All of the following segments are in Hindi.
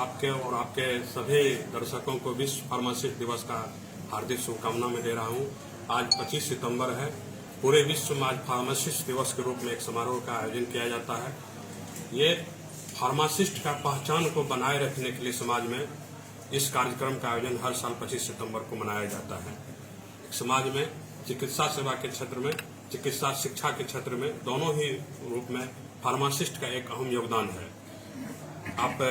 आपके और आपके सभी दर्शकों को विश्व फार्मासिस्ट दिवस का हार्दिक शुभकामना मैं दे रहा हूं। आज 25 सितंबर है। पूरे विश्व में आज फार्मासिस्ट दिवस के रूप में एक समारोह का आयोजन किया जाता है। ये फार्मासिस्ट का पहचान को बनाए रखने के लिए समाज में इस कार्यक्रम का आयोजन हर साल 25 सितंबर को मनाया जाता है। समाज में चिकित्सा सेवा के क्षेत्र में, चिकित्सा शिक्षा के क्षेत्र में, दोनों ही रूप में फार्मासिस्ट का एक अहम योगदान है। आप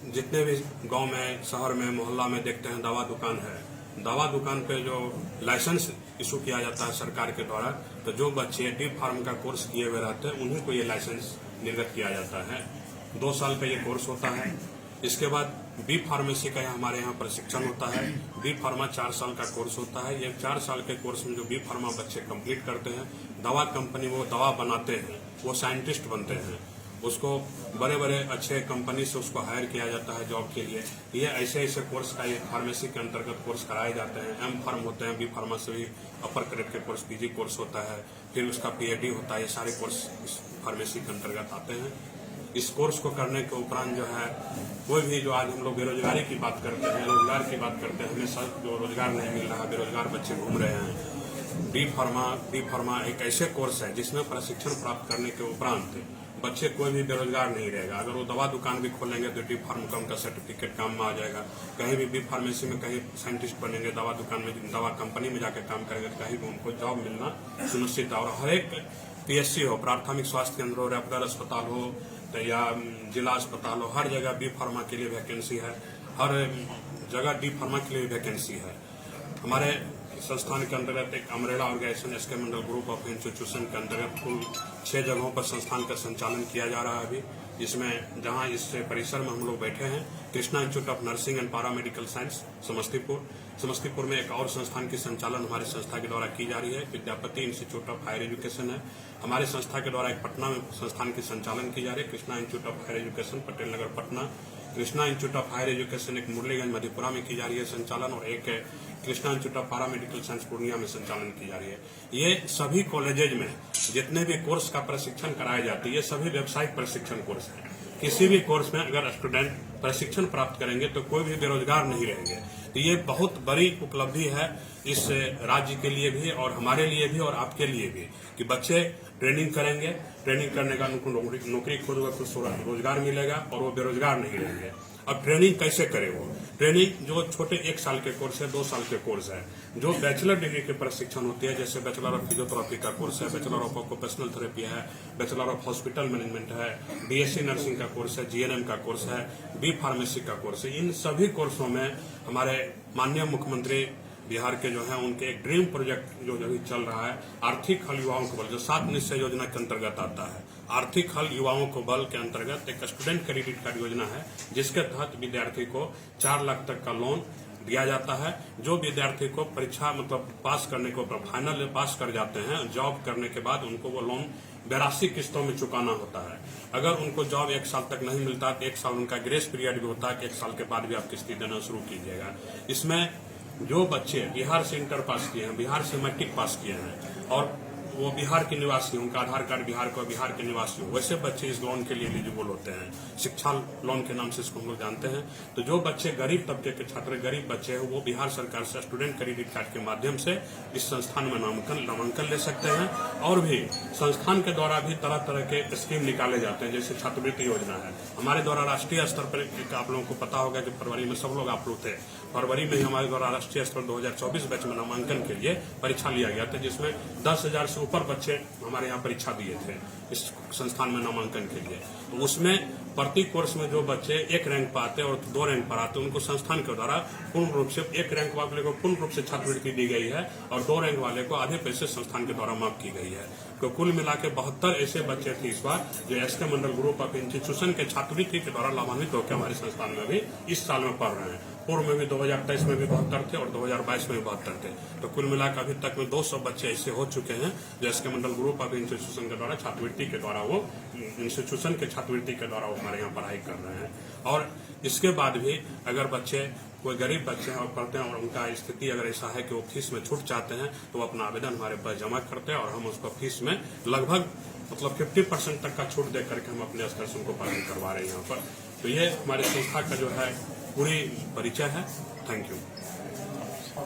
जितने भी गांव में, शहर में, मोहल्ला में देखते हैं दवा दुकान है। दवा दुकान पे जो लाइसेंस इशू किया जाता है सरकार के द्वारा, तो जो बच्चे डी फार्म का कोर्स किए हुए रहते हैं उन्हीं को ये लाइसेंस निर्गत किया जाता है। 2 साल का ये कोर्स होता है। इसके बाद बी फार्मेसी का हमारे यहाँ प्रशिक्षण होता है। बी फार्मा 4 साल का कोर्स होता है। ये 4 साल के कोर्स में जो बी फार्मा बच्चे कंप्लीट करते हैं, दवा कंपनी वो दवा बनाते हैं, वो साइंटिस्ट बनते हैं। उसको बड़े बड़े अच्छे कंपनी से उसको हायर किया जाता है जॉब के लिए। ये ऐसे ऐसे कोर्स का ये फार्मेसी के अंतर्गत कोर्स कराए जाते हैं। एम फार्म होते हैं, बी फार्मा से भी अपर ग्रेड के कोर्स, पीजी कोर्स होता है, फिर उसका पीएचडी होता है। ये सारे कोर्स इस फार्मेसी के अंतर्गत आते हैं। इस कोर्स को करने के उपरांत जो है कोई भी, जो आज हम लोग बेरोजगारी की बात करते हैं, रोजगार की बात करते हैं, हमें सब जो रोजगार नहीं मिल रहा, बेरोजगार बच्चे घूम रहे हैं। डी फार्मा एक ऐसे कोर्स है जिसमें प्रशिक्षण प्राप्त करने के उपरांत बच्चे कोई भी बेरोजगार नहीं रहेगा। अगर वो दवा दुकान भी खोलेंगे तो डी फार्म का उनका सर्टिफिकेट काम में आ जाएगा। कहीं भी बी फार्मेसी में कहीं साइंटिस्ट बनेंगे, दवा दुकान में, दवा कंपनी में जाकर काम करेंगे तो कहीं भी उनको जॉब मिलना सुनिश्चित है। और हर एक पीएचसी हो, प्राथमिक स्वास्थ्य केंद्र हो, रेफरल अस्पताल हो या जिला अस्पताल हो, हर जगह बी फार्मा के लिए वैकेंसी है। हर जगह डी फार्मा के लिए वैकेंसी है। हमारे संस्थान के अंतर्गत एक umbrella organisation SK Mandal group of institution के अंतर्गत कुल 6 जगहों पर संस्थान का संचालन किया जा रहा है अभी, जिसमें जहां इस परिसर में हम लोग बैठे हैं, Krishna institute of nursing and paramedical science Samastipur में एक और संस्थान की संचालन हमारी संस्था के द्वारा की जा रही है। Vidyapati institute of higher education है हमारे संस्था के द्वारा। एक पटना में संस्थान की संचालन की जा रही है, Krishna institute of higher education, Patel Nagar, Patna. Krishna institute of higher education एक मुरलीगंज मधेपुरा में की जा रही है संचालन, और एक Krishna institute of paramedical science Purnia में संचालन की जा रही है। ये सभी कॉलेजेज में जितने भी कोर्स का प्रशिक्षण कराए जाते हैं, ये सभी व्यावसायिक प्रशिक्षण कोर्स हैं। किसी भी कोर्स में अगर स्टूडेंट प्रशिक्षण प्राप्त करेंगे तो कोई भी बेरोजगार नहीं रहेंगे। तो ये बहुत बड़ी उपलब्धि है इस राज्य के लिए भी, और हमारे लिए भी, और आपके लिए भी, कि बच्चे ट्रेनिंग करेंगे, ट्रेनिंग करने का उनको नौकरी खोजगा, कुछ रोजगार मिलेगा और वो बेरोजगार नहीं रहेंगे। अब ट्रेनिंग कैसे करे? वो ट्रेनिंग जो छोटे 1 साल के कोर्स है, 2 साल के कोर्स है, जो बैचलर डिग्री के प्रशिक्षण होती है, जैसे बैचलर ऑफ फिजियोथेरेपी का कोर्स है, बैचलर ऑफ ऑक्यूपेशनल थेरेपी है, बैचलर ऑफ हॉस्पिटल मैनेजमेंट है, बीएससी नर्सिंग का कोर्स है, जीएनएम का कोर्स है, बी फार्मेसी का कोर्स है। इन सभी कोर्सों में हमारे माननीय मुख्यमंत्री बिहार के जो है उनके एक ड्रीम प्रोजेक्ट जो अभी चल रहा है, आर्थिक हल युवाओं को बल, जो 7 निश्चय योजना के अंतर्गत आता है। आर्थिक हल युवाओं को बल के अंतर्गत एक स्टूडेंट क्रेडिट कार्ड योजना है, जिसके तहत विद्यार्थी को 4 लाख तक का लोन दिया जाता है। जो विद्यार्थी को परीक्षा पास करने को, फाइनल पास कर जाते हैं, जॉब करने के बाद उनको वो लोन 82 किस्तों में चुकाना होता है। अगर उनको जॉब 1 साल तक नहीं मिलता तो 1 साल उनका ग्रेस पीरियड भी होता है कि 1 साल के बाद भी आप किस्ती देना शुरू कीजिएगा। इसमें जो बच्चे बिहार से इंटर पास किए हैं, बिहार से मैट्रिक पास किए हैं, और वो बिहार के निवासी, उनका आधार कार्ड बिहार के निवासी हो, वैसे बच्चे इस लोन के लिए एलिजिबल होते हैं। शिक्षा लोन के नाम से इसको हम लोग जानते हैं। तो जो बच्चे गरीब तबके के छात्र, गरीब बच्चे हैं, वो बिहार सरकार से स्टूडेंट क्रेडिट कार्ड के माध्यम से इस संस्थान में नामांकन ले सकते हैं। और भी संस्थान के द्वारा भी तरह तरह के स्कीम निकाले जाते हैं, जैसे छात्रवृत्ति योजना है हमारे द्वारा। राष्ट्रीय स्तर पर आप लोगों को पता होगा कि फरवरी में सब लोग आप लोग थे, फरवरी में ही हमारे द्वारा राष्ट्रीय स्तर 2024 बैच में नामांकन के लिए परीक्षा लिया गया था, जिसमें 10,000 से ऊपर बच्चे हमारे यहाँ परीक्षा दिए थे इस संस्थान में नामांकन के लिए। तो उसमें प्रति कोर्स में जो बच्चे 1 रैंक पर आते और 2 रैंक पर आते, उनको संस्थान के द्वारा पूर्ण रूप से 1 रैंक वाले को पूर्ण रूप से छात्रवृत्ति दी गई है, और 2 रैंक वाले को आधे पैसे संस्थान के द्वारा माफ की गई है। तो कुल मिला के 72 ऐसे बच्चे थे इस बार जो SK Mandal group of institution के छात्रवृत्ति के द्वारा लाभान्वित होकर हमारे संस्थान में भी इस साल में पढ़ रहे हैं। पूर्व में भी 2023 में भी 72 थे और 2022 में भी 72 थे। तो कुल मिलाकर अभी तक में 200 बच्चे ऐसे हो चुके हैं जो SK Mandal group of institution के द्वारा छात्रवृत्ति के द्वारा वो इंस्टीट्यूशन के छात्रवृत्ति के द्वारा वो हमारे यहाँ पढ़ाई कर रहे हैं। और इसके बाद भी अगर बच्चे, कोई गरीब बच्चे हैं और पढ़ते हैं और उनका स्थिति अगर ऐसा है कि वो फीस में छूट चाहते हैं, तो वो अपना आवेदन हमारे पास जमा करते हैं और हम उसको फीस में लगभग 50% तक का छूट दे करके हम अपने स्तर से उनको पढ़ाई करवा रहे हैं यहाँ पर। तो ये हमारे संस्था का जो है पूरी परिचय है। Thank you.